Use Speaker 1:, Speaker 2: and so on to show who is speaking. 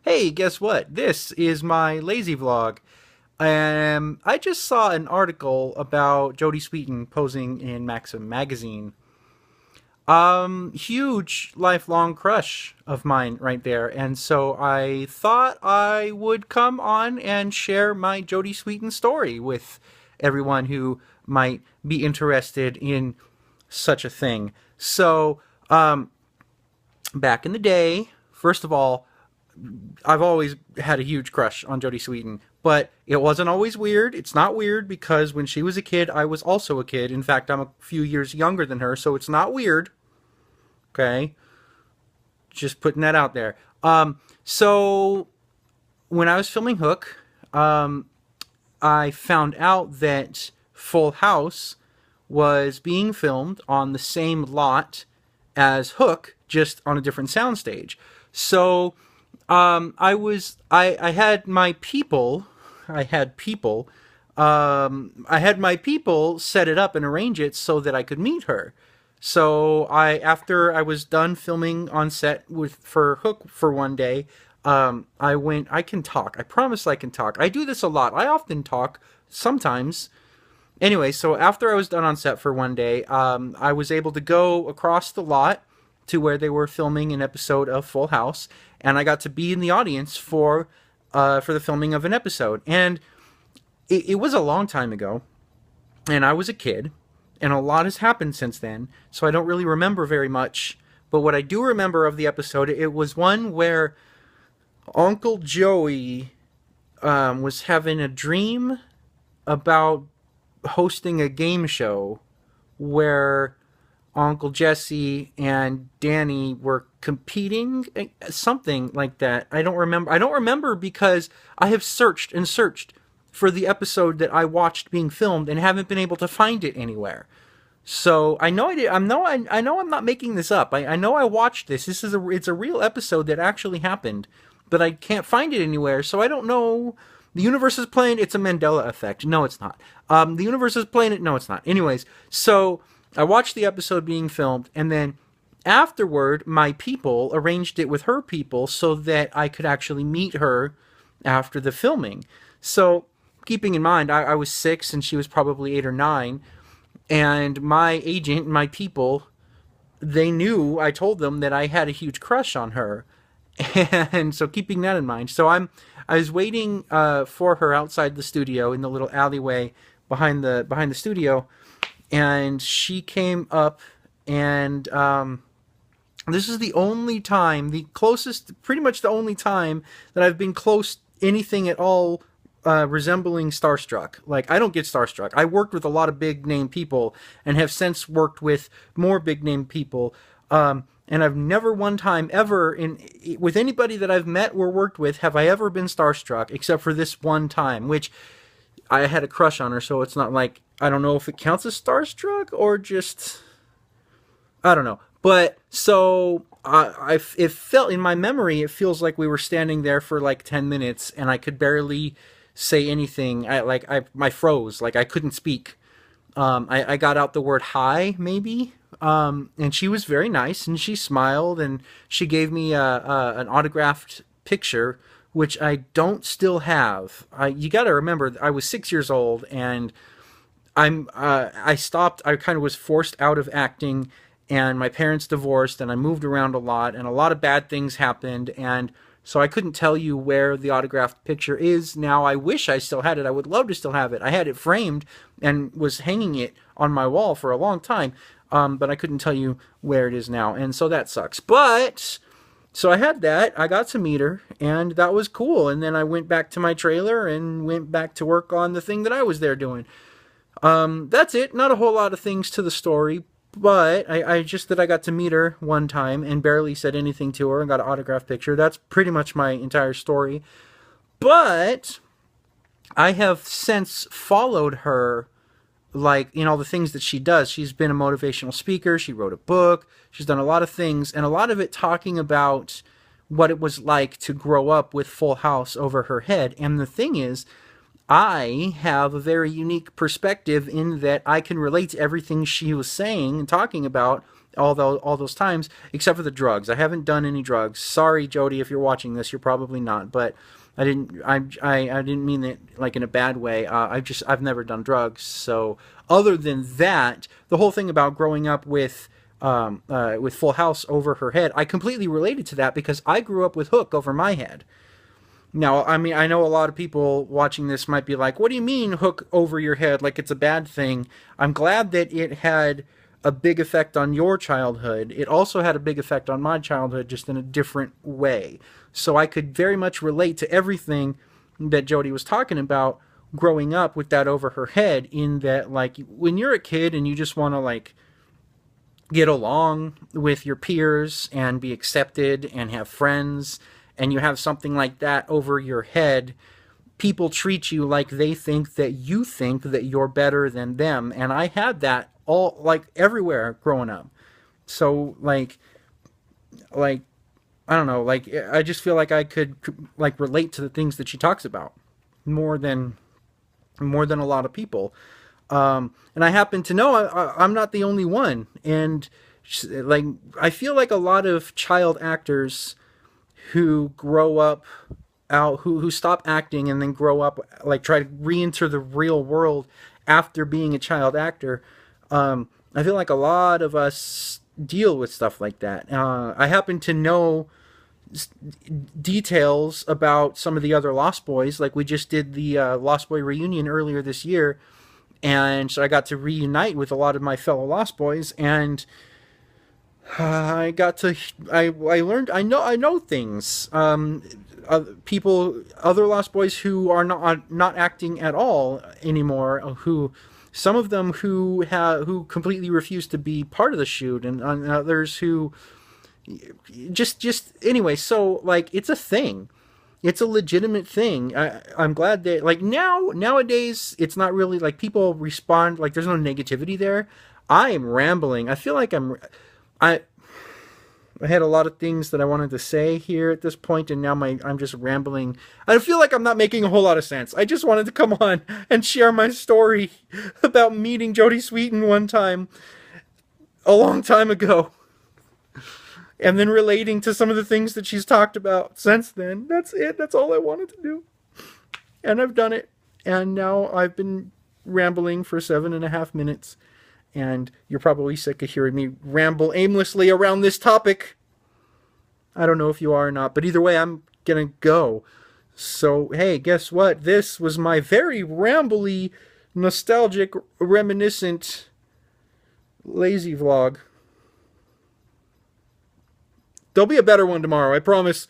Speaker 1: Hey, guess what? This is my lazy vlog. I just saw an article about Jodie Sweetin posing in Maxim magazine. Huge lifelong crush of mine right there. And so I thought I would come on and share my Jodie Sweetin story with everyone who might be interested in such a thing. So, back in the day, first of all, I've always had a huge crush on Jodie Sweetin, but it wasn't always weird. It's not weird because when she was a kid, I was also a kid. In fact, I'm a few years younger than her, so it's not weird. Okay, just putting that out there. So when I was filming Hook, I found out that Full House was being filmed on the same lot as Hook, just on a different soundstage. So I had my people, I had people, I had my people set it up and arrange it so that I could meet her. So after I was done filming on set for Hook for one day, I can talk. I promise I can talk. I do this a lot. I often talk sometimes. Anyway, so after I was done on set for one day, I was able to go across the lot to where they were filming an episode of Full House, and I got to be in the audience for the filming of an episode. And it was a long time ago, and I was a kid, and a lot has happened since then, so I don't really remember very much. But what I do remember of the episode, it was one where Uncle Joey was having a dream about hosting a game show where Uncle Jesse and Danny were competing, something like that. I don't remember. I don't remember because I have searched and searched for the episode that I watched being filmed and haven't been able to find it anywhere. So I know I did. I know I'm not making this up. I know I watched this. It's a real episode that actually happened, but I can't find it anywhere. So I don't know. The universe is playing. It's a Mandela effect. No, it's not. The universe is playing it. No, it's not. Anyways, so I watched the episode being filmed, and then afterward, my people arranged it with her people so that I could actually meet her after the filming. So, keeping in mind, I was 6 and she was probably 8 or 9, and my agent, my people, they knew, I told them that I had a huge crush on her. And so keeping that in mind, I was waiting for her outside the studio in the little alleyway behind the studio, and she came up, and this is the only time, the closest, pretty much the only time that I've been close anything at all resembling starstruck. Like, I don't get starstruck. I worked with a lot of big name people and have since worked with more big name people. And I've never one time ever with anybody that I've met or worked with have I ever been starstruck except for this one time, which I had a crush on her. So it's not like, I don't know if it counts as starstruck or just, I don't know. But so it felt in my memory, it feels like we were standing there for like 10 minutes and I could barely say anything. I froze, like I couldn't speak. I got out the word hi, maybe. And she was very nice, and she smiled, and she gave me an autographed picture, which I don't still have. You got to remember, I was 6 years old, and I stopped. I kind of was forced out of acting, and my parents divorced, and I moved around a lot, and a lot of bad things happened, and so I couldn't tell you where the autographed picture is now. I wish I still had it. I would love to still have it. I had it framed and was hanging it on my wall for a long time, but I couldn't tell you where it is now, and so that sucks. But so I had that. I got to meet her, and that was cool. And then I went back to my trailer and went back to work on the thing that I was there doing. That's it. Not a whole lot of things to the story, but I just that I got to meet her one time and barely said anything to her and got an autographed picture. That's pretty much my entire story. But I have since followed her, like, in all the things that she does. She's been a motivational speaker. She wrote a book. She's done a lot of things, and a lot of it talking about what it was like to grow up with Full House over her head. And the thing is, I have a very unique perspective in that I can relate to everything she was saying and talking about all those times, except for the drugs. I haven't done any drugs. Sorry, Jodie, if you're watching this, you're probably not, but I didn't mean it like in a bad way. I've never done drugs. So other than that, the whole thing about growing up with Full House over her head, I completely related to that because I grew up with Hook over my head. Now, I mean, I know a lot of people watching this might be like, what do you mean Hook over your head? Like it's a bad thing. I'm glad that it had a big effect on your childhood. It also had a big effect on my childhood, just in a different way. So I could very much relate to everything that Jodie was talking about growing up with that over her head, in that, like, when you're a kid and you just want to, like, get along with your peers and be accepted and have friends, and you have something like that over your head, people treat you like they think that you're better than them. And I had that all, like, everywhere growing up. So like I don't know, like I just feel like I could like relate to the things that she talks about more than a lot of people. And I happen to know I'm not the only one. And like I feel like a lot of child actors who grow up out who stop acting and then grow up, like try to re-enter the real world after being a child actor. I feel like a lot of us deal with stuff like that. I happen to know details about some of the other Lost Boys. Like we just did the Lost Boy reunion earlier this year, and so I got to reunite with a lot of my fellow Lost Boys, and I learned, I know things. People, other Lost Boys who are not acting at all anymore, who some of them who completely refuse to be part of the shoot, and others who just anyway. So like it's a thing. It's a legitimate thing. I'm glad that like nowadays it's not really like people respond like there's no negativity there. I am rambling. I feel like I I had a lot of things that I wanted to say here at this point, and now I'm just rambling. I feel like I'm not making a whole lot of sense. I just wanted to come on and share my story about meeting Jodie Sweetin one time, a long time ago, and then relating to some of the things that she's talked about since then. That's it. That's all I wanted to do. And I've done it. And now I've been rambling for 7.5 minutes. And you're probably sick of hearing me ramble aimlessly around this topic. I don't know if you are or not, but either way, I'm gonna go. So, hey, guess what? This was my very rambly, nostalgic, reminiscent, lazy vlog. There'll be a better one tomorrow, I promise.